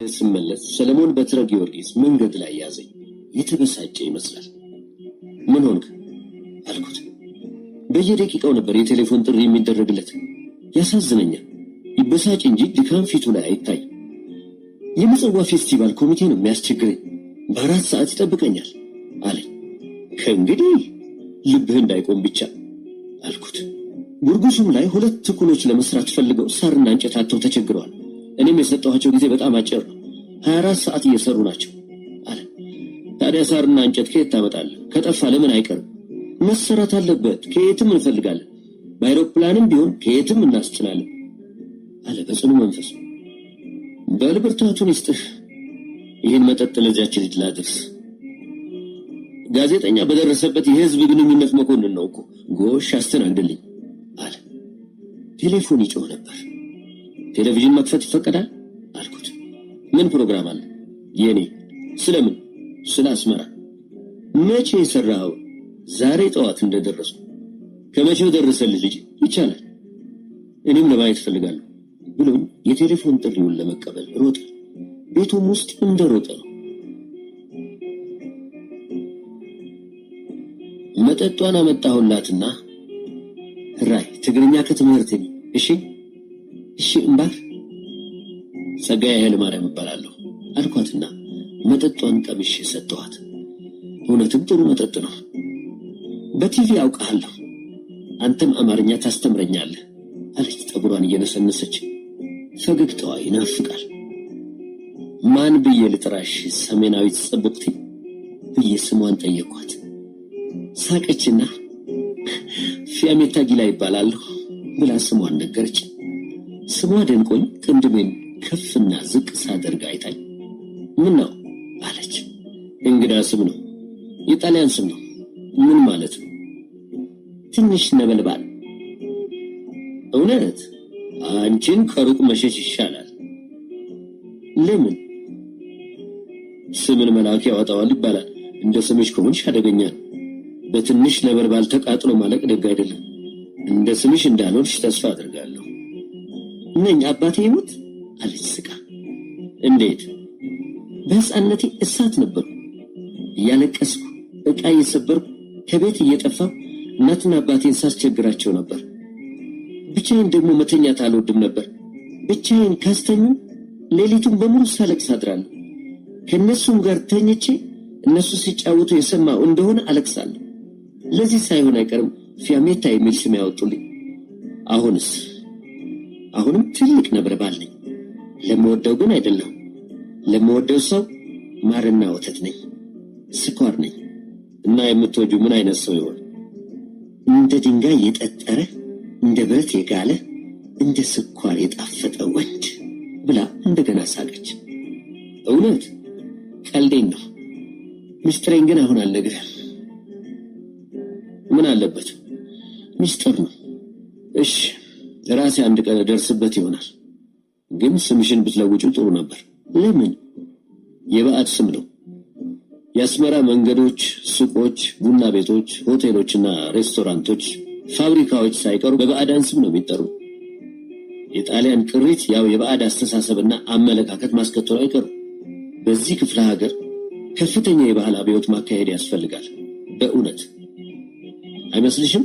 ስመለስ ሰለሞን በትረ ጊዮርጊስ መንገድ ላይ ያዘኝ። የተበሳጨ ይመስላል። ምን ሆንክ አልኩት። በየደቂቃው ነበር የቴሌፎን ጥሪ የሚደረግለት። ያሳዝነኛል። ይበሳጭ እንጂ ድካም ፊቱ ላይ አይታይ። የምጽዋ ፌስቲቫል ኮሚቴ ነው የሚያስቸግረኝ። በ4 ሰዓት ይጠብቀኛል አለኝ። ከእንግዲህ ልብህ እንዳይቆም ብቻ አልኩት። ጉርጉሱም ላይ 2 ትኩሎች ለመስራት ፈልገው ሳርና እንጨት አጥተው ተቸግረዋል። እኔም የሰጠኋቸው ጊዜ በጣም አጭር ነው። 24 ሰዓት እየሰሩ ናቸው አለ። ታዲያ ሳርና እንጨት ከየት ታመጣለህ? ከጠፋ ለምን አይቀርም? መሰራት አለበት። ከየትም እንፈልጋለን። በአይሮፕላንም ቢሆን ከየትም እናስችላለን አለ በጽኑ መንፈስ። በልብርታቱን ይስጥህ። ይህን መጠጥ ለዚያች ልጅ ላድርስ። ጋዜጠኛ በደረሰበት የህዝብ ግንኙነት መኮንን ነው እኮ። ጎሽ አስተናግድልኝ አለ። ቴሌፎን ይጮህ ነበር። ቴሌቪዥን መክፈት ይፈቀዳል አልኩት። ምን ፕሮግራም አለ? የኔ። ስለምን? ስለ አስመራ። መቼ የሰራኸው? ዛሬ ጠዋት እንደደረሱ። ከመቼው ደረሰልህ ልጅ? ይቻላል፣ እኔም ለማየት ፈልጋለሁ ብሎኝ የቴሌፎን ጥሪውን ለመቀበል ሮጠ። ቤቱም ውስጥ እንደሮጠ ነው። መጠጧን አመጣሁላትና ራይ ትግርኛ ከትምህርት ነው። እሺ እምባር ጸጋዬ ኃይለ ማርያም እባላለሁ አልኳትና መጠጧን ቀምሼ ሰጠኋት። እውነትም ጥሩ መጠጥ ነው። በቲቪ አውቃለሁ፣ አንተም አማርኛ ታስተምረኛለህ አለች ጠጉሯን እየነሰነሰች። ፈገግታዋ ይናፍቃል። ማን ብዬ ልጥራሽ ሰሜናዊት ጽብቅቲ ብዬ ስሟን ጠየኳት። ሳቀችና ፊያሜታ ጊላ ይባላለሁ ብላ ስሟን ነገረች። ስሟ ደንቆኝ ቅንድሜን ከፍና ዝቅ ሳደርግ አይታኝ ምን ነው አለች። እንግዳ ስም ነው፣ የጣሊያን ስም ነው። ምን ማለት ነው? ትንሽ ነበልባል። እውነት? አንቺን ከሩቅ መሸሽ ይሻላል። ለምን? ስምን መልአክ ያወጣዋል ይባላል። እንደ ስምሽ ከሆንሽ አደገኛ ነው። በትንሽ ነበልባል ተቃጥሎ ማለቅ ደግ አይደለም። እንደ ስምሽ እንዳልሆንሽ ተስፋ አድርጋለሁ። ነኝ አባቴ ይሙት አለች ስቃ። እንዴት? በሕፃንነቴ እሳት ነበርኩ። እያለቀስኩ ዕቃ እየሰበርኩ ከቤት እየጠፋሁ እናትና አባቴን ሳስቸግራቸው ነበር። ብቻዬን ደግሞ መተኛት አልወድም ነበር። ብቻዬን ካስተኙ ሌሊቱን በሙሉ ሳለቅስ አድራለሁ። ከእነሱም ጋር ተኝቼ እነሱ ሲጫወቱ የሰማው እንደሆነ አለቅሳለሁ። ለዚህ ሳይሆን አይቀርም ፊያሜታ የሚል ስም ያወጡልኝ። አሁንም ትልቅ ነበልባል ነኝ። ለምወደው ግን አይደለም። ለምወደው ሰው ማርና ወተት ነኝ፣ ስኳር ነኝ። እና የምትወጂው ምን አይነት ሰው ይሆን? እንደ ድንጋይ የጠጠረ፣ እንደ ብረት የጋለ፣ እንደ ስኳር የጣፈጠ ወንድ ብላ እንደገና ሳቀች። እውነት? ቀልዴን ነው። ሚስጥሬን ግን አሁን አልነግርህም። ምን አለበት? ሚስጥር ነው። እሺ ራሴ አንድ ቀን ደርስበት ይሆናል። ግን ስምሽን ብትለውጪው ጥሩ ነበር። ለምን? የባዕድ ስም ነው። የአስመራ መንገዶች፣ ሱቆች፣ ቡና ቤቶች፣ ሆቴሎችና ሬስቶራንቶች፣ ፋብሪካዎች ሳይቀሩ በባዕዳን ስም ነው የሚጠሩ። የጣሊያን ቅሪት ያው የባዕድ አስተሳሰብና አመለካከት ማስከተሉ አይቀርም። በዚህ ክፍለ ሀገር ከፍተኛ የባህል አብዮት ማካሄድ ያስፈልጋል። በእውነት አይመስልሽም?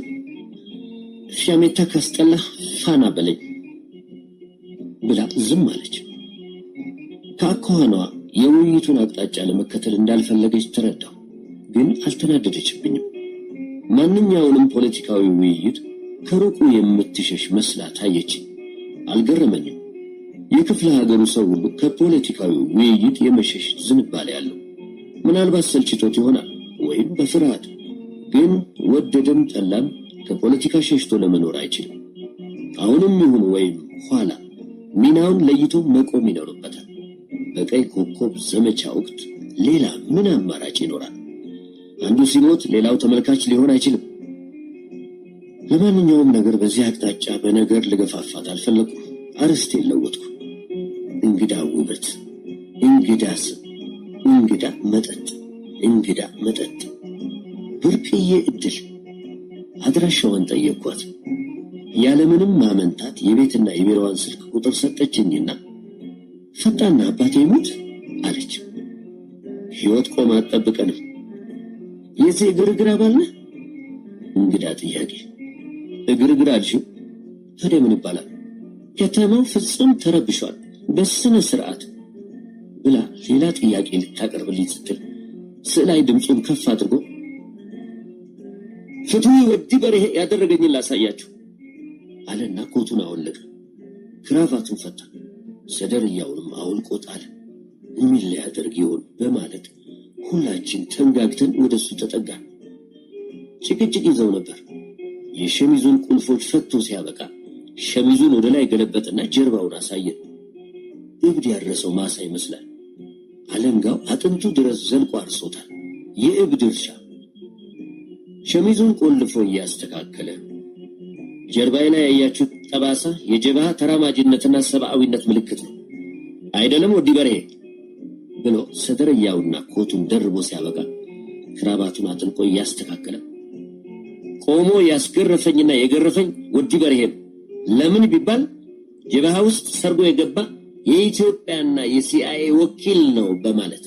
ፊያሜታ ካስጠላ ፋና በለኝ ብላ ዝም አለች። ከአኳኋኗ የውይይቱን አቅጣጫ ለመከተል እንዳልፈለገች ተረዳሁ። ግን አልተናደደችብኝም። ማንኛውንም ፖለቲካዊ ውይይት ከሩቁ የምትሸሽ መስላ ታየች። አልገረመኝም። የክፍለ ሀገሩ ሰው ሁሉ ከፖለቲካዊ ውይይት የመሸሽ ዝንባሌ ያለው። ምናልባት ሰልችቶት ይሆናል ወይም በፍርሃት። ግን ወደደም ጠላም ከፖለቲካ ሸሽቶ ለመኖር አይችልም። አሁንም ይሁን ወይም ኋላ ሚናውን ለይቶ መቆም ይኖርበታል። በቀይ ኮከብ ዘመቻ ወቅት ሌላ ምን አማራጭ ይኖራል? አንዱ ሲሞት ሌላው ተመልካች ሊሆን አይችልም። ለማንኛውም ነገር በዚህ አቅጣጫ በነገር ልገፋፋት አልፈለኩም። አርስቴን ለወጥኩ። እንግዳ ውበት፣ እንግዳ ስም፣ እንግዳ መጠጥ፣ እንግዳ መጠጥ፣ ብርቅዬ ዕድል። አድራሻዋን ጠየቅኳት። ያለምንም ማመንታት የቤትና የቢሮዋን ስልክ ቁጥር ሰጠችኝና ፈጣና አባቴ ይሙት አለች። ሕይወት ቆማ አትጠብቀንም። የዚህ ግርግር አባል ነህ? እንግዳ ጥያቄ። ግርግር አልሽው? ታዲያ ምን ይባላል? ከተማው ፍጹም ተረብሿል በስነ ስርዓት ብላ ሌላ ጥያቄ ልታቀርብልኝ ስትል ስዕላይ ድምፁን ከፍ አድርጎ ፍትዊ ወዲ በርሄ ያደረገኝን ላሳያችሁ አለና ኮቱን አወለቀ። ክራቫቱን ፈታ። ሰደርያውንም አውልቆ ጣለ። ምን ሊያደርግ ይሆን በማለት ሁላችን ተንጋግተን ወደሱ ተጠጋን። ጭቅጭቅ ይዘው ነበር። የሸሚዙን ቁልፎች ፈቶ ሲያበቃ ሸሚዙን ወደ ላይ ገለበጠና ጀርባውን አሳየን። እብድ ያረሰው ማሳ ይመስላል። አለንጋው አጥንቱ ድረስ ዘልቆ አርሶታል። የእብድ እርሻ። ሸሚዙን ቆልፎ እያስተካከለ ጀርባዬ ላይ ያያችሁት ጠባሳ የጀብሃ ተራማጅነትና ሰብአዊነት ምልክት ነው አይደለም ወዲ በርሄ ብሎ ሰደርያውና ኮቱን ደርቦ ሲያበቃ ክራባቱን አጥልቆ እያስተካከለ ቆሞ ያስገረፈኝና የገረፈኝ ወዲ በርሄ ለምን ቢባል ጀብሃ ውስጥ ሰርጎ የገባ የኢትዮጵያና የሲአይኤ ወኪል ነው በማለት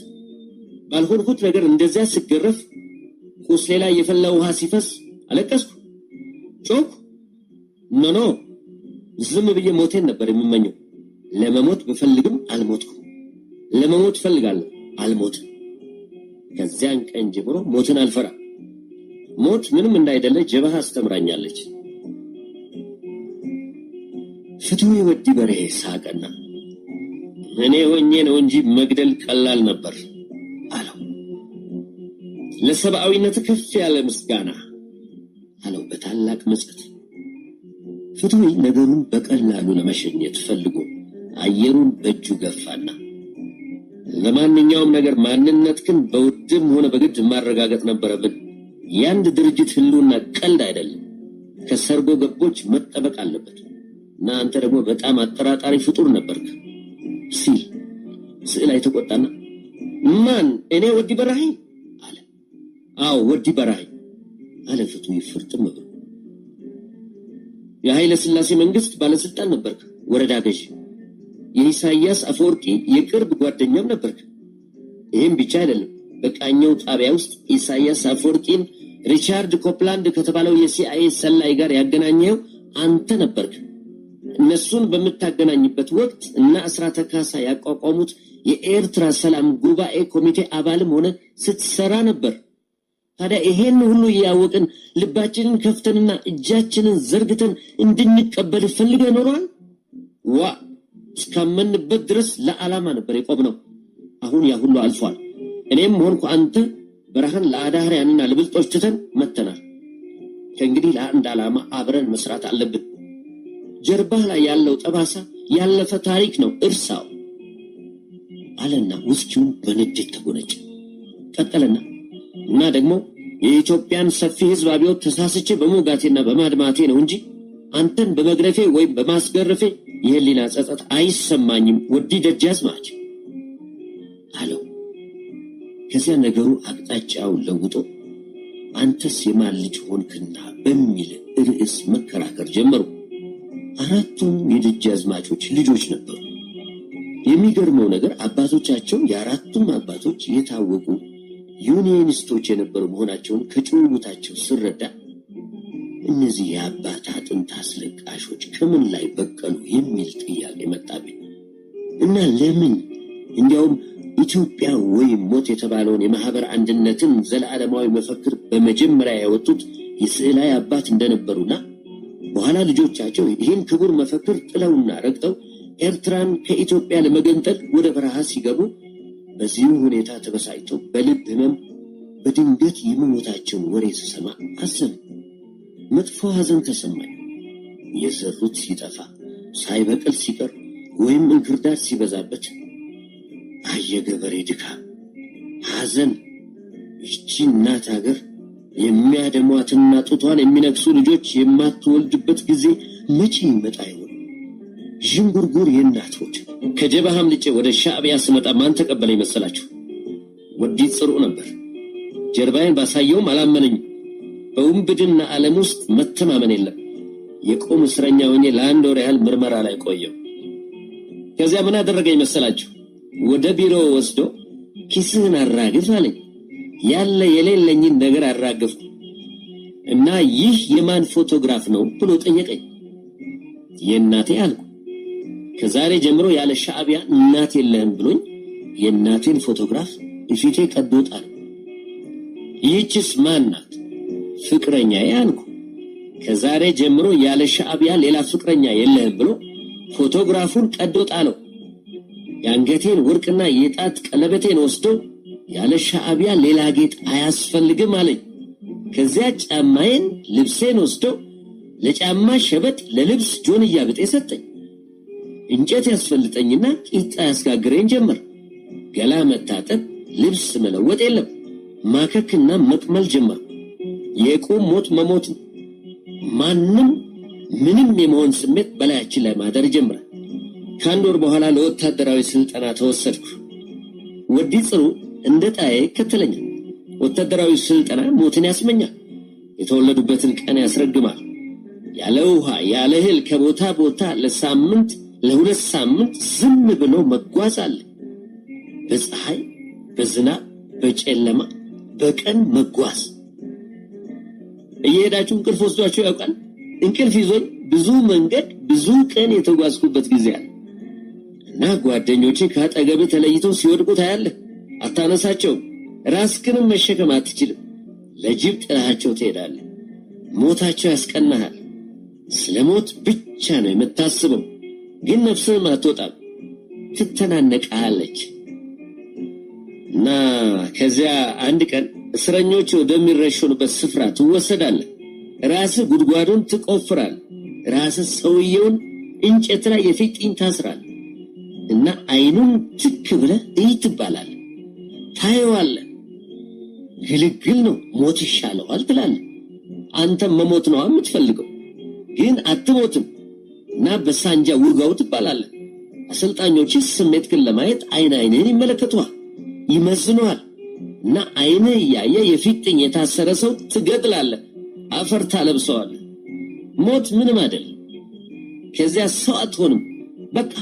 ባልሆንኩት ነገር እንደዚያ ስገረፍ ቁስሌ ላይ የፈላ ውሃ ሲፈስ አለቀስኩ፣ ጮክ። ኖ ዝም ብዬ ሞቴን ነበር የምመኘው። ለመሞት ብፈልግም አልሞትኩም። ለመሞት ፈልጋለሁ፣ አልሞትም። ከዚያን ቀን ጀምሮ ሞትን አልፈራ። ሞት ምንም እንዳይደለ ጀብሃ አስተምራኛለች። ፍትዌ ወዲ በርሄ ሳቀና እኔ ሆኜ ነው እንጂ መግደል ቀላል ነበር አለው። ለሰብአዊነት ከፍ ያለ ምስጋና አለው በታላቅ ምጸት። ፍትዌ ነገሩን በቀላሉ ለመሸኘት ፈልጎ አየሩን በእጁ ገፋና ለማንኛውም ነገር ማንነትህን በውድም ሆነ በግድ ማረጋገጥ ነበረብን። የአንድ ድርጅት ህልውና ቀልድ አይደለም። ከሰርጎ ገቦች መጠበቅ አለበት እና አንተ ደግሞ በጣም አጠራጣሪ ፍጡር ነበርክ ሲል ስዕላይ ተቆጣና ማን? እኔ ወዲ በርሄ አለ። አዎ ወዲ በርሄ አለ ፍትዌ ፍርጥም ብሎ። የኃይለ ሥላሴ መንግስት ባለስልጣን ነበርክ፣ ወረዳ ገዥ። የኢሳያስ አፈወርቂ የቅርብ ጓደኛም ነበርክ። ይህም ብቻ አይደለም፣ በቃኘው ጣቢያ ውስጥ ኢሳያስ አፈወርቂን ሪቻርድ ኮፕላንድ ከተባለው የሲአይኤ ሰላይ ጋር ያገናኘው አንተ ነበርክ። እነሱን በምታገናኝበት ወቅት እና አስራተ ካሳ ያቋቋሙት የኤርትራ ሰላም ጉባኤ ኮሚቴ አባልም ሆነ ስትሰራ ነበር። ታዲያ ይሄን ሁሉ እያወቅን ልባችንን ከፍተንና እጃችንን ዘርግተን እንድንቀበል ፈልገህ ኖሯል? ዋ እስካመንበት ድረስ ለዓላማ ነበር የቆምነው። አሁን ያ ሁሉ አልፏል። እኔም ሆንኩ አንተ በረሃን ለአዳህሪያንና ለብልጦች ትተን መተናል። ከእንግዲህ ለአንድ ዓላማ አብረን መስራት አለብን። ጀርባህ ላይ ያለው ጠባሳ ያለፈ ታሪክ ነው፣ እርሳው አለና ውስኪውን በንዴት ተጎነጨ። ቀጠለና እና ደግሞ የኢትዮጵያን ሰፊ ህዝብ አብዮት ተሳስቼ በሞጋቴና በማድማቴ ነው እንጂ አንተን በመግረፌ ወይም በማስገረፌ የህሊና ጸጸት አይሰማኝም ወዲ ደጃዝማች አለው። ከዚያ ነገሩ አቅጣጫውን ለውጦ አንተስ የማን ልጅ ሆንክና በሚል ርዕስ መከራከር ጀመሩ። አራቱም የደጃዝማቾች ልጆች ነበሩ። የሚገርመው ነገር አባቶቻቸው የአራቱም አባቶች የታወቁ ዩኒየኒስቶች የነበሩ መሆናቸውን ከጭውውታቸው ስረዳ እነዚህ የአባት አጥንት አስለቃሾች ከምን ላይ በቀሉ የሚል ጥያቄ መጣብኝ እና ለምን እንዲያውም ኢትዮጵያ ወይም ሞት የተባለውን የማህበር አንድነትን ዘለዓለማዊ መፈክር በመጀመሪያ ያወጡት የስዕላይ አባት እንደነበሩና በኋላ ልጆቻቸው ይህን ክቡር መፈክር ጥለውና ረግጠው ኤርትራን ከኢትዮጵያ ለመገንጠል ወደ በረሃ ሲገቡ በዚሁ ሁኔታ ተበሳጭተው በልብ ህመም በድንገት የመሞታቸውን ወሬ ስሰማ አዘን መጥፎ ሐዘን ተሰማኝ። የዘሩት ሲጠፋ ሳይበቅል ሲቀር ወይም እንክርዳድ ሲበዛበት አየገበሬ ድካም፣ ሐዘን። ይህቺ እናት ሀገር የሚያደሟትና ጡቷን የሚነክሱ ልጆች የማትወልድበት ጊዜ መቼ ይመጣ ይሆን? ዥንጉርጉር የእናት ሆድ። ከጀብሃ አምልጬ ወደ ሻዕቢያ ስመጣ ማን ተቀበለኝ መሰላችሁ? ወዲ ጽሩዕ ነበር። ጀርባዬን ባሳየውም አላመነኝም። በውንብድና ዓለም ውስጥ መተማመን የለም። የቆም እስረኛ ሆኜ ለአንድ ወር ያህል ምርመራ ላይ ቆየው። ከዚያ ምን አደረገኝ መሰላችሁ? ወደ ቢሮ ወስዶ ኪስህን አራግፍ አለኝ። ያለ የሌለኝን ነገር አራገፍኩ እና ይህ የማን ፎቶግራፍ ነው ብሎ ጠየቀኝ። የእናቴ አልኩ። ከዛሬ ጀምሮ ያለ ሻዕቢያ እናት የለህም ብሎኝ የእናቴን ፎቶግራፍ እፊቴ ቀዶ ጣለ። ይህችስ ማን ናት? ፍቅረኛዬ አልኩ። ከዛሬ ጀምሮ ያለ ሻዕቢያ ሌላ ፍቅረኛ የለህም ብሎ ፎቶግራፉን ቀዶ ጣለው። የአንገቴን ወርቅና የጣት ቀለበቴን ወስዶ ያለ ሻዕቢያ ሌላ ጌጥ አያስፈልግም አለኝ። ከዚያ ጫማዬን፣ ልብሴን ወስዶ ለጫማ ሸበጥ፣ ለልብስ ጆንያ ብጤ ሰጠኝ። እንጨት ያስፈልጠኝና ቂጣ ያስጋግረኝ ጀመር። ገላ መታጠብ፣ ልብስ መለወጥ የለም፣ ማከክና መቅመል ጀመር። የቁም ሞት መሞት፣ ማንም ምንም የመሆን ስሜት በላያችን ላይ ማደር ጀመረ። ከአንድ ወር በኋላ ለወታደራዊ ስልጠና ተወሰድኩ። ወዲ ጽሩ እንደ ጣዬ ከተለኛል። ወታደራዊ ስልጠና ሞትን ያስመኛል። የተወለዱበትን ቀን ያስረግማል። ያለ ውሃ ያለ እህል ከቦታ ቦታ ለሳምንት ለሁለት ሳምንት ዝም ብሎ መጓዝ አለ። በፀሐይ፣ በዝናብ፣ በጨለማ፣ በቀን መጓዝ። እየሄዳችሁ እንቅልፍ ወስዷችሁ ያውቃል? እንቅልፍ ይዞኝ ብዙ መንገድ ብዙ ቀን የተጓዝኩበት ጊዜ አለ እና ጓደኞቼ ካጠገብ ተለይተው ሲወድቁ ታያለህ። አታነሳቸውም። ራስህንም መሸከም አትችልም። ለጅብ ጥላቸው ትሄዳለህ። ሞታቸው ያስቀናሃል። ስለ ሞት ብቻ ነው የምታስበው፣ ግን ነፍስህም አትወጣም፣ ትተናነቃለች። እና ከዚያ አንድ ቀን እስረኞች ወደሚረሸኑበት ስፍራ ትወሰዳለህ። ራስህ ጉድጓዱን ትቆፍራለህ። ራስህ ሰውየውን እንጨት ላይ የፊጥኝ ታስራለህ እና አይኑን ትክ ብለህ እይ ትባላለህ። ታየዋለህ። ግልግል ነው፣ ሞት ይሻለዋል ትላለህ። አንተም መሞት ነው የምትፈልገው፣ ግን አትሞትም እና በሳንጃ ውጋው ትባላለህ። አሰልጣኞች ስሜት ግን ለማየት አይንህን ይመለከቱሃል፣ ይመዝኑሃል እና አይንህ እያየ የፊጥኝ የታሰረ ሰው ትገድላለህ፣ አፈር ታለብሰዋለህ። ሞት ምንም አይደለም። ከዚያ ሰው አትሆንም፣ በቃ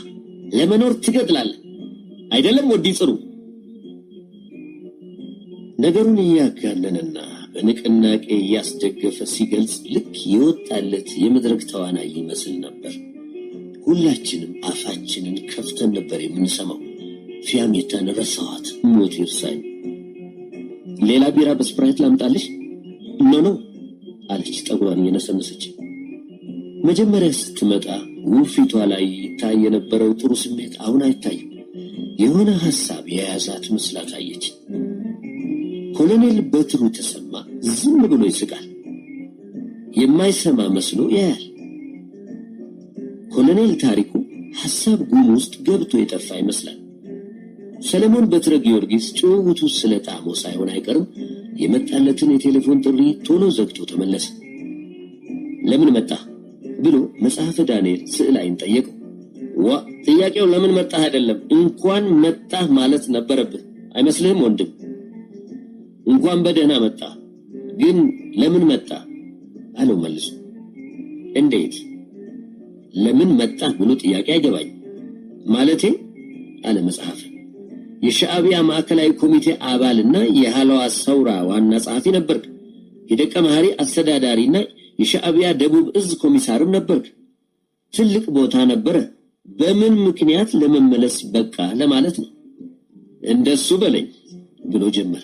ለመኖር ትገድላለህ። አይደለም ወዲ ጽሩ? ነገሩን እያጋነንና በንቅናቄ እያስደገፈ ሲገልጽ ልክ የወጣለት የመድረክ ተዋናይ ይመስል ነበር። ሁላችንም አፋችንን ከፍተን ነበር የምንሰማው። ፊያሜታን ረሳኋት፣ ሞት ይርሳኝ። ሌላ ቢራ በስፕራይት ላምጣልሽ? ኖ አለች ጠጉሯን እየነሰነሰች። መጀመሪያ ስትመጣ ውብ ፊቷ ላይ ይታይ የነበረው ጥሩ ስሜት አሁን አይታይም። የሆነ ሐሳብ የያዛት መስላ ታየች። ኮሎኔል በትሩ ተሰማ ዝም ብሎ ይስቃል። የማይሰማ መስሎ ያያል። ኮሎኔል ታሪኩ ሐሳብ ጉም ውስጥ ገብቶ የጠፋ ይመስላል። ሰለሞን በትረ ጊዮርጊስ ጭውውቱ ስለ ጣሞ ሳይሆን አይቀርም የመጣለትን የቴሌፎን ጥሪ ቶሎ ዘግቶ ተመለሰ። ለምን መጣ ብሎ መጽሐፈ ዳንኤል ስዕላይን ጠየቀው። ጥያቄው ለምን መጣህ አይደለም፣ እንኳን መጣህ ማለት ነበረብህ አይመስልህም ወንድም? እንኳን በደህና መጣ፣ ግን ለምን መጣ አለው መልሶ። እንዴት ለምን መጣ ብሎ ጥያቄ አይገባኝ ማለቴ አለ መጽሐፍ። የሻዕቢያ ማዕከላዊ ኮሚቴ አባልና የሃላዋ ሰውራ ዋና ጸሐፊ ነበርክ። የደቀ መሐሪ አስተዳዳሪና የሻዕቢያ ደቡብ እዝ ኮሚሳርም ነበርክ። ትልቅ ቦታ ነበረ። በምን ምክንያት ለመመለስ በቃ ለማለት ነው። እንደሱ በለኝ ብሎ ጀመረ።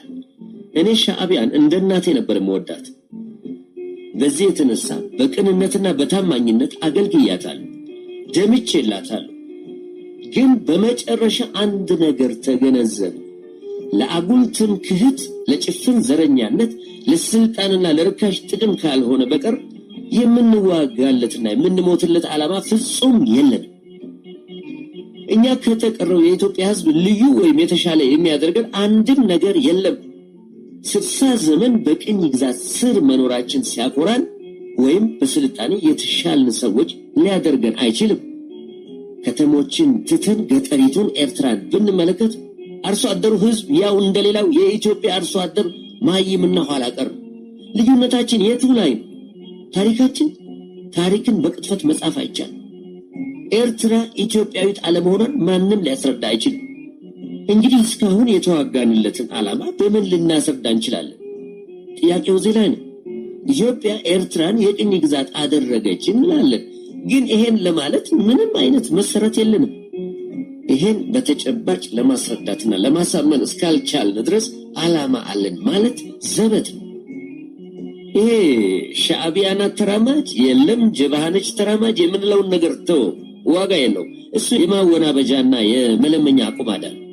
እኔ ሻዕቢያን እንደ እናቴ ነበር የምወዳት። በዚህ የተነሳ በቅንነትና በታማኝነት አገልግያታለሁ፣ ደምቼላታለሁ። ግን በመጨረሻ አንድ ነገር ተገነዘብ። ለአጉል ትምክህት፣ ለጭፍን ዘረኛነት፣ ለስልጣንና ለርካሽ ጥቅም ካልሆነ በቀር የምንዋጋለትና የምንሞትለት ዓላማ ፍጹም የለንም። እኛ ከተቀረው የኢትዮጵያ ሕዝብ ልዩ ወይም የተሻለ የሚያደርገን አንድም ነገር የለም። 60 ዘመን በቅኝ ግዛት ስር መኖራችን ሲያኮራን ወይም በስልጣኔ የተሻልን ሰዎች ሊያደርገን አይችልም። ከተሞችን ትተን ገጠሪቱን ኤርትራን ብንመለከት አርሶ አደሩ ሕዝብ ያው እንደሌላው የኢትዮጵያ አርሶ አደር ማይምና ኋላ ቀር። ልዩነታችን የቱ ላይ ነው? ታሪካችን። ታሪክን በቅጥፈት መጻፍ አይቻልም። ኤርትራ ኢትዮጵያዊት አለመሆኗን ማንም ሊያስረዳ አይችልም። እንግዲህ እስካሁን የተዋጋንለትን ዓላማ በምን ልናስረዳ እንችላለን? ጥያቄው እዚህ ላይ ነው። ኢትዮጵያ ኤርትራን የቅኝ ግዛት አደረገች እንላለን፣ ግን ይሄን ለማለት ምንም አይነት መሰረት የለንም። ይሄን በተጨባጭ ለማስረዳትና ለማሳመን እስካልቻልን ድረስ ዓላማ አለን ማለት ዘበት ነው። ይሄ ሻዕቢያና ተራማጅ የለም ጀብሃነች ተራማጅ የምንለውን ነገር ተው፣ ዋጋ የለው። እሱ የማወናበጃና የመለመኛ አቁማዳ ነው።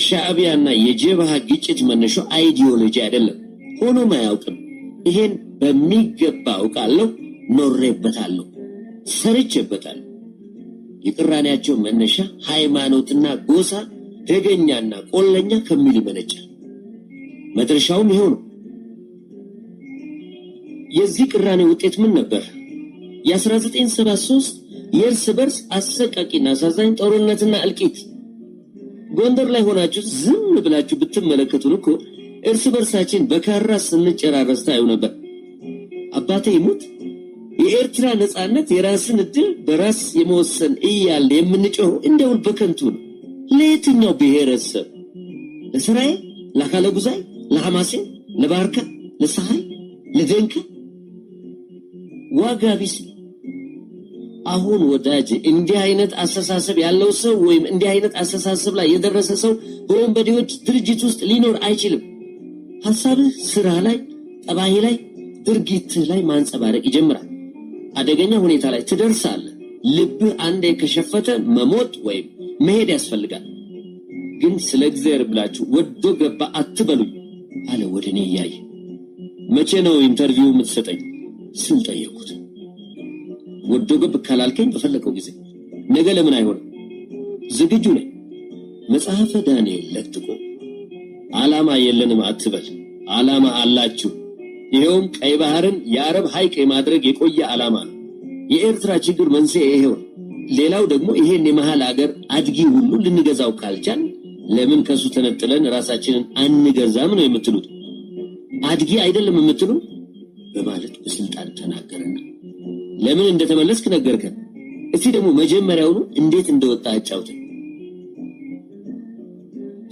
ሻዕቢያና የጀብሃ ግጭት መነሻው አይዲዮሎጂ አይደለም፣ ሆኖም አያውቅም። ይሄን በሚገባ አውቃለሁ፣ ኖሬበታለሁ፣ ሰርቼበታለሁ። የቅራኔያቸው መነሻ ሃይማኖትና ጎሳ ደገኛና ቆለኛ ከሚል ይመነጫል። መድረሻውም ይሄው ነው። የዚህ ቅራኔ ውጤት ምን ነበር? የ1973 የእርስ በርስ አሰቃቂና አሳዛኝ ጦርነትና እልቂት። ጎንደር ላይ ሆናችሁ ዝም ብላችሁ ብትመለከቱን እኮ እርስ በርሳችን በካራ ስንጨራረስ ታዩ ነበር። አባቴ ይሙት የኤርትራ ነጻነት የራስን እድል በራስ የመወሰን እያለ የምንጮህ እንደው በከንቱ ነው። ለየትኛው ብሔረሰብ? ለስራዬ፣ ለአካለ ጉዛይ፣ ለሐማሴ፣ ለባርካ፣ ለፀሐይ፣ ለደንካ ዋጋ ቢስ። አሁን ወዳጅ እንዲህ አይነት አስተሳሰብ ያለው ሰው ወይም እንዲህ አይነት አስተሳሰብ ላይ የደረሰ ሰው በወንበዴዎች ድርጅት ውስጥ ሊኖር አይችልም። ሐሳብህ ስራ ላይ፣ ጠባይ ላይ፣ ድርጊትህ ላይ ማንጸባረቅ ይጀምራል። አደገኛ ሁኔታ ላይ ትደርሳለህ። ልብህ አንዴ ከሸፈተ መሞት ወይም መሄድ ያስፈልጋል። ግን ስለ እግዚአብሔር ብላችሁ ወዶ ገባ አትበሉኝ አለ ወደኔ እያየ። መቼ ነው ኢንተርቪው የምትሰጠኝ ስል ጠየቁት። ወዶ ገብ ካላልከኝ በፈለከው ጊዜ። ነገ ለምን አይሆንም? ዝግጁ ነኝ። መጽሐፈ ዳንኤል ለጥቆ ዓላማ የለንም አትበል፣ ዓላማ አላችሁ። ይሄውም ቀይ ባህርን የአረብ ሐይቅ የማድረግ የቆየ ዓላማ ነው። የኤርትራ ችግር መንስኤ ይሄው። ሌላው ደግሞ ይሄን የመሃል አገር አድጊ ሁሉ ልንገዛው ካልቻል ለምን ከሱ ተነጥለን ራሳችንን አንገዛም ነው የምትሉት? አድጊ አይደለም የምትሉ በማለት በስልጣን ተናገረና ለምን እንደተመለስክ ነገርከን። እስቲ ደግሞ መጀመሪያውኑ እንዴት እንደወጣ አጫውተን።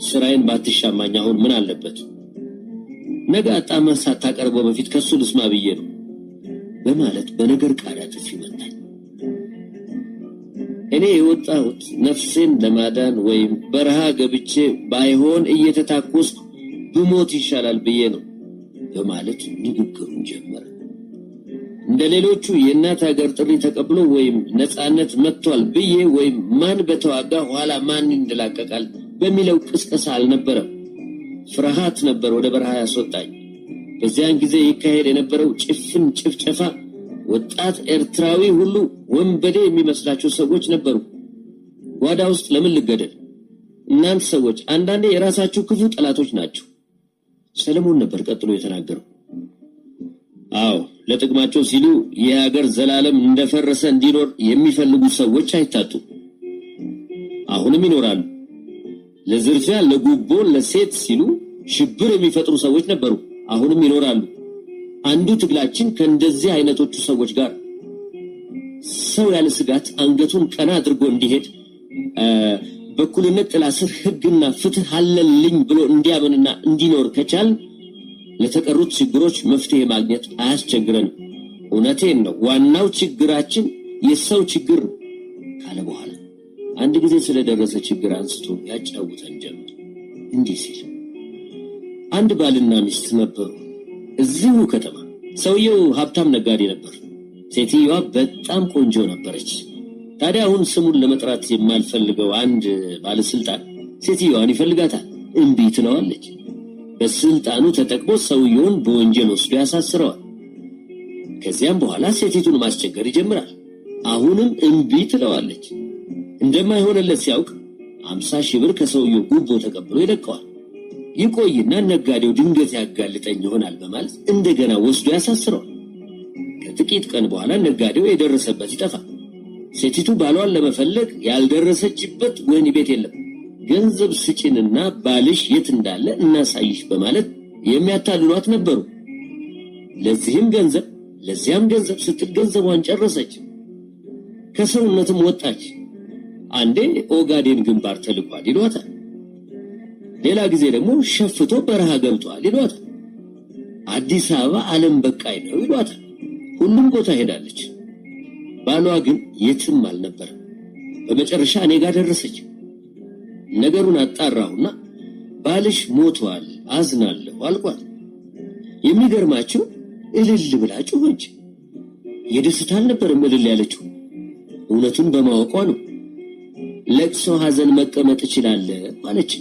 ስራዬን ባትሻማኝ አሁን ምን አለበት? ነገ አጣመህ ሳታቀርበው በፊት ከሱ ልስማ ብዬ ነው በማለት በነገር ቃሪያ ጥፊ መታኝ። እኔ የወጣሁት ነፍሴን ለማዳን ወይም በረሃ ገብቼ ባይሆን እየተታኮስኩ ብሞት ይሻላል ብዬ ነው በማለት ንግግሩን ጀመረ። እንደ ሌሎቹ የእናት ሀገር ጥሪ ተቀብሎ ወይም ነጻነት መጥቷል ብዬ ወይም ማን በተዋጋ ኋላ ማን ይንደላቀቃል በሚለው ቅስቀሳ አልነበረም። ፍርሃት ነበር ወደ በረሃ ያስወጣኝ። በዚያን ጊዜ ይካሄድ የነበረው ጭፍን ጭፍጨፋ ወጣት ኤርትራዊ ሁሉ ወንበዴ የሚመስላቸው ሰዎች ነበሩ። ጓዳ ውስጥ ለምን ልገደል? እናንተ ሰዎች አንዳንዴ የራሳችሁ ክፉ ጠላቶች ናቸው። ሰለሞን ነበር ቀጥሎ የተናገረው። አዎ ለጥቅማቸው ሲሉ የሀገር ዘላለም እንደፈረሰ እንዲኖር የሚፈልጉ ሰዎች አይታጡ። አሁንም ይኖራሉ። ለዝርፊያ፣ ለጉቦ፣ ለሴት ሲሉ ሽብር የሚፈጥሩ ሰዎች ነበሩ። አሁንም ይኖራሉ። አንዱ ትግላችን ከእንደዚህ አይነቶቹ ሰዎች ጋር ሰው ያለ ስጋት አንገቱን ቀና አድርጎ እንዲሄድ በኩልነት ጥላ ስር ሕግና ፍትህ አለልኝ ብሎ እንዲያምንና እንዲኖር ከቻል ለተቀሩት ችግሮች መፍትሄ ማግኘት አያስቸግረንም። እውነቴን ነው። ዋናው ችግራችን የሰው ችግር ካለ በኋላ አንድ ጊዜ ስለደረሰ ችግር አንስቶ ያጫውተን ጀመር። እንዲህ ሲል አንድ ባልና ሚስት ነበሩ እዚሁ ከተማ። ሰውየው ሀብታም ነጋዴ ነበር። ሴትዮዋ በጣም ቆንጆ ነበረች። ታዲያ አሁን ስሙን ለመጥራት የማልፈልገው አንድ ባለስልጣን ሴትዮዋን ይፈልጋታል። እምቢ ትለዋለች። በስልጣኑ ተጠቅሞ ሰውየውን በወንጀል ወስዶ ያሳስረዋል። ከዚያም በኋላ ሴቲቱን ማስቸገር ይጀምራል። አሁንም እምቢ ትለዋለች። እንደማይሆንለት ሲያውቅ 50 ሺህ ብር ከሰውየው ጉቦ ተቀብሎ ይለቀዋል። ይቆይና ነጋዴው ድንገት ያጋልጠኝ ይሆናል በማለት እንደገና ወስዶ ያሳስረዋል። ከጥቂት ቀን በኋላ ነጋዴው የደረሰበት ይጠፋል። ሴቲቱ ባሏን ለመፈለግ ያልደረሰችበት ወህኒ ቤት የለም። ገንዘብ ስጪንና ባልሽ የት እንዳለ እናሳይሽ በማለት የሚያታልሏት ነበሩ። ለዚህም ገንዘብ ለዚያም ገንዘብ ስትል ገንዘቧን ጨረሰች። ከሰውነትም ወጣች። አንዴ ኦጋዴን ግንባር ተልኳል ይሏታል። ሌላ ጊዜ ደግሞ ሸፍቶ በረሃ ገብቷል ይሏታል። አዲስ አበባ ዓለም በቃይ ነው ይሏታል። ሁሉም ቦታ ሄዳለች። ባሏ ግን የትም አልነበረም። በመጨረሻ እኔ ጋር ደረሰች። ነገሩን አጣራሁና ባልሽ ሞቷል አዝናለሁ አልኳት። የሚገርማችሁ እልል ብላ ጮኸች። የደስታ አልነበረም እልል ያለችው፣ እውነቱን በማወቋ ነው። ለቅሶ ሐዘን መቀመጥ እችላለሁ አለች።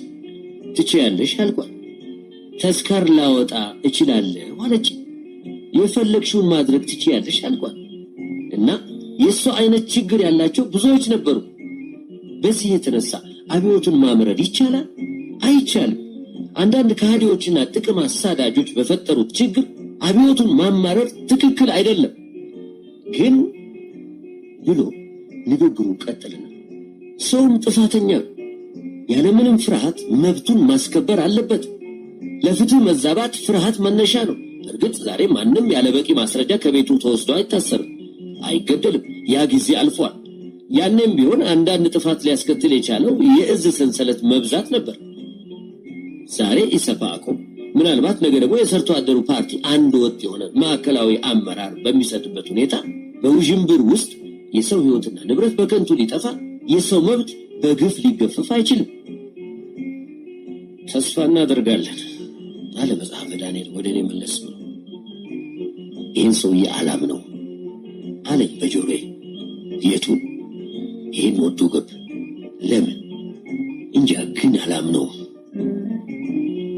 ትችያለሽ አልኳት። ተስካር ላወጣ እችላለሁ አለች። የፈለግሽውን ማድረግ ትችያለሽ አልኳት። እና የእሷ አይነት ችግር ያላቸው ብዙዎች ነበሩ። በዚህ የተነሳ አብዮቱን ማምረድ ይቻላል? አይቻልም። አንዳንድ ከሃዲዎችና ጥቅም አሳዳጆች በፈጠሩት ችግር አብዮቱን ማማረር ትክክል አይደለም። ግን ብሎ ንግግሩ ቀጠልና ሰውም ጥፋተኛ ያለምንም ፍርሃት መብቱን ማስከበር አለበት። ለፍትህ መዛባት ፍርሃት መነሻ ነው። እርግጥ ዛሬ ማንም ያለ በቂ ማስረጃ ከቤቱ ተወስዶ አይታሰርም፣ አይገደልም። ያ ጊዜ አልፏል። ያኔም ቢሆን አንዳንድ ጥፋት ሊያስከትል የቻለው የእዝ ሰንሰለት መብዛት ነበር። ዛሬ ኢሰፓኮ ምናልባት ነገ ደግሞ የሰርቶ አደሩ ፓርቲ አንድ ወጥ የሆነ ማዕከላዊ አመራር በሚሰጥበት ሁኔታ በውዥንብር ውስጥ የሰው ሕይወትና ንብረት በከንቱ ሊጠፋ፣ የሰው መብት በግፍ ሊገፈፍ አይችልም። ተስፋ እናደርጋለን አለ መጽሐፈ ዳንኤል ወደ እኔ መለስ ብሎ። ይህን ሰውዬ አላምነው አለኝ በጆሮዬ። የቱን? ይህን ወዶ ገብ ለምን እንጃ ግን አላምነውም።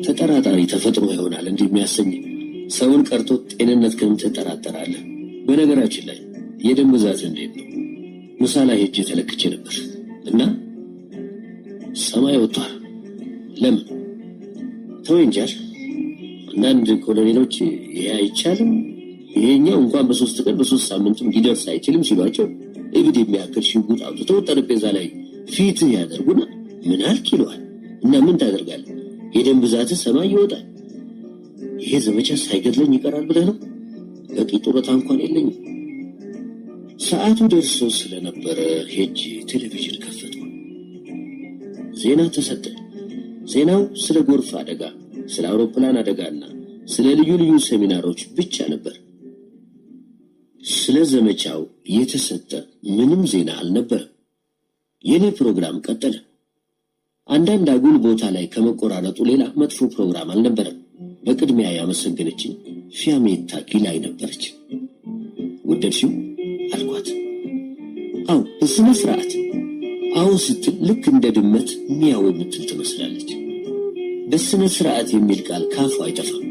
ተጠራጣሪ ተፈጥሮ ይሆናል እንዲህ የሚያሰኝ ሰውን ቀርቶ ጤንነት ከምን ትጠራጠራለህ? በነገራችን ላይ የደም ብዛት እንዴት ነው? ምሳ ላይ ሄጄ ተለክቼ ነበር እና ሰማይ ወጥቷል። ለምን ተወንጃል? አንዳንድ ኮሎኔሎች ይሄ አይቻልም፣ ይሄኛው እንኳን በ3 ቀን በ3 ሳምንትም ሊደርስ አይችልም ሲሏቸው እብድ የሚያክል ሽጉጥ አውጥተው ጠረጴዛ ላይ ፊትህ ያደርጉና ምን አልክ ይለዋል። እና ምን ታደርጋለህ? የደም ብዛት ሰማይ ይወጣል። ይሄ ዘመቻ ሳይገድለኝ ይቀራል ብለህ ነው? በቂ ጡረታ እንኳን የለኝም። ሰዓቱ ደርሶ ስለነበረ ሄጄ ቴሌቪዥን ከፈትኩ። ዜና ተሰጠ። ዜናው ስለ ጎርፍ አደጋ፣ ስለ አውሮፕላን አደጋና ስለ ልዩ ልዩ ሴሚናሮች ብቻ ነበር። ስለ ዘመቻው የተሰጠ ምንም ዜና አልነበረም። የኔ ፕሮግራም ቀጠለ። አንዳንድ አጉል ቦታ ላይ ከመቆራረጡ ሌላ መጥፎ ፕሮግራም አልነበረም። በቅድሚያ ያመሰገነችኝ ፊያሜታ ጊላይ ነበረች። ወደድሽው አልኳት። አው በስነ ስርዓት አዎ ስትል ልክ እንደ ድመት ሚያው የምትል ትመስላለች። በስነ ስርዓት የሚል ቃል ካፉ አይጠፋም።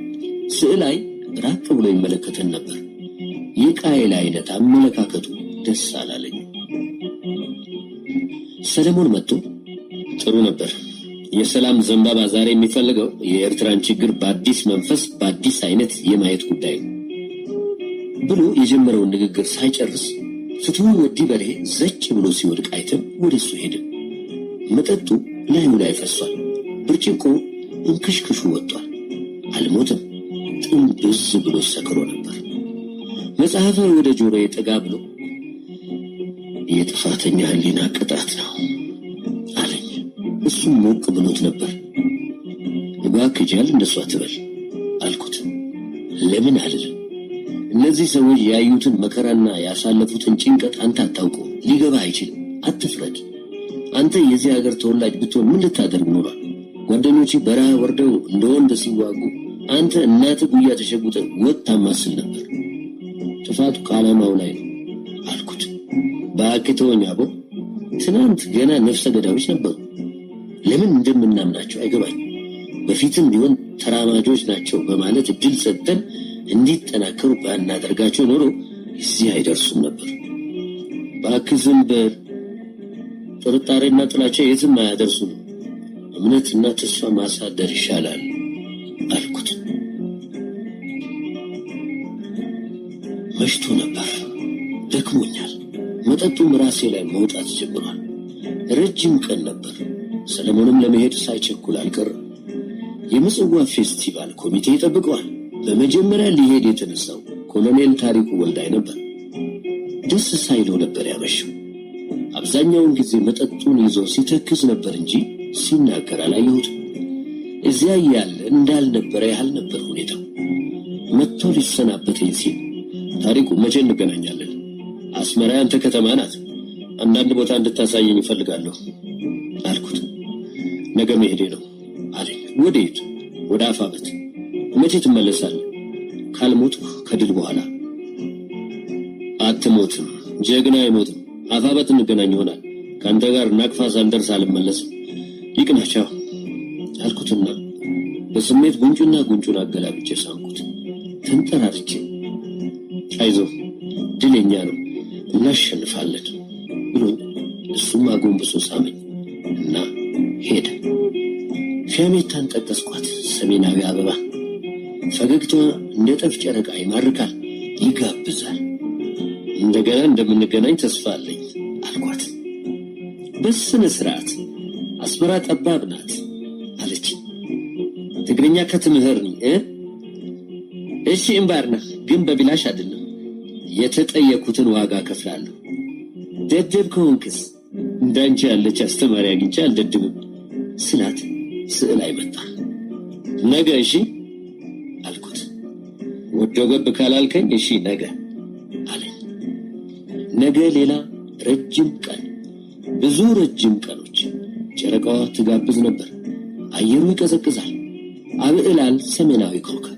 ስዕላይ ራቅ ብሎ ይመለከተን ነበር። የቃየል አይነት አመለካከቱ ደስ አላለኝ። ሰለሞን መጥቶ ጥሩ ነበር፣ የሰላም ዘንባባ ዛሬ የሚፈልገው የኤርትራን ችግር በአዲስ መንፈስ በአዲስ አይነት የማየት ጉዳይ ነው ብሎ የጀመረውን ንግግር ሳይጨርስ ፍትሁን ወዲ በርሄ ዘጭ ብሎ ሲወድቅ አይተም ወደሱ ሄደ። መጠጡ ላዩ ላይ ፈሷል። ብርጭቆ እንክሽክሹ ወጥቷል። አልሞተም። ጥንብዝ ብሎ ሰክሮ ነበር። መጽሐፈ ወደ ጆሮዬ ጠጋ ብሎ የጥፋተኛ ሕሊና ቅጣት ነው አለኝ። እሱም ሞቅ ብሎት ነበር። እባክህ ጃል እንደሷ ትበል አልኩት። ለምን አልልም? እነዚህ ሰዎች ያዩትን መከራና ያሳለፉትን ጭንቀት አንተ አታውቀው፣ ሊገባ አይችልም። አትፍረድ። አንተ የዚህ ሀገር ተወላጅ ብትሆን ምን ልታደርግ ኖሯል? ጓደኞች በረሃ ወርደው እንደ ወንድ ሲዋጉ አንተ እናትህ ጉያ ተሸጉጠህ ወጥ ታማስል ነበር። ጥፋቱ ከዓላማው ላይ ነው አልኩት። በአክተውኝ አቦ ትናንት ገና ነፍሰ ገዳዮች ነበሩ። ለምን እንደምናምናቸው አይገባኝ። በፊትም ቢሆን ተራማጆች ናቸው በማለት እድል ሰጥተን እንዲጠናከሩ ባናደርጋቸው ኖሮ እዚህ አይደርሱም ነበር። እባክህ ዝም በል። ጥርጣሬና ጥላቻ የትም አያደርሱ ነው። እምነትና ተስፋ ማሳደር ይሻላል አልኩት። መሽቶ ነበር። ደክሞኛል። መጠጡም ራሴ ላይ መውጣት ጀምሯል። ረጅም ቀን ነበር። ሰለሞንም ለመሄድ ሳይቸኩል አልቀረም። የምጽዋ ፌስቲቫል ኮሚቴ ይጠብቀዋል። በመጀመሪያ ሊሄድ የተነሳው ኮሎኔል ታሪኩ ወልዳይ ነበር። ደስ ሳይለው ነበር ያመሸው። አብዛኛውን ጊዜ መጠጡን ይዞ ሲተክዝ ነበር እንጂ ሲናገር አላየሁትም። እዚያ ያለ እንዳልነበረ ያህል ነበር ሁኔታው። መጥቶ ሊሰናበተኝ ሲል ታሪኩ መቼ እንገናኛለን? አስመራ ያንተ ከተማ ናት። አንዳንድ ቦታ እንድታሳየኝ እፈልጋለሁ አልኩት። ነገ መሄዴ ነው አለኝ። ወዴት? ወደ አፋበት። መቼ ትመለሳለህ? ካልሞትኩ ከድል በኋላ። አትሞትም፣ ጀግና አይሞትም። አፋበት እንገናኝ ይሆናል። ከአንተ ጋር ናቅፋ ሳልደርስ አልመለስም። ይቅናቻው አልኩትና በስሜት ጉንጩና ጉንጩን አገላብጬ ሳምኩት። ተንጠራርቼ አይዞህ ድለኛ ነው እናሸንፋለን ብሎ እሱም አጎንብሶ ሳመኝ እና ሄደ። ፊያሜታን ጠቀስኳት። ሰሜናዊ አበባ ፈገግታዋ እንደ ጠፍ ጨረቃ ይማርካል፣ ይጋብዛል። እንደገና እንደምንገናኝ ተስፋ አለኝ አልኳት። በስነ ስርዓት አስመራ ጠባብ ናት አለች። ትግርኛ ከትምህርኒ እሺ እምባርና ግን በቢላሽ አይደለም። የተጠየኩትን ዋጋ ከፍላለሁ። ደደብ ከሆንክስ እንዳንቺ ያለች አስተማሪ አግኝቼ አልደድብም ስላት ስዕል አይመጣ። ነገ እሺ አልኩት። ወዶ ገብ ካላልከኝ እሺ ነገ አለኝ። ነገ ሌላ ረጅም ቀን፣ ብዙ ረጅም ቀኖች። ጨረቃዋ ትጋብዝ ነበር። አየሩ ይቀዘቅዛል። አብዕላል ሰሜናዊ ኮከብ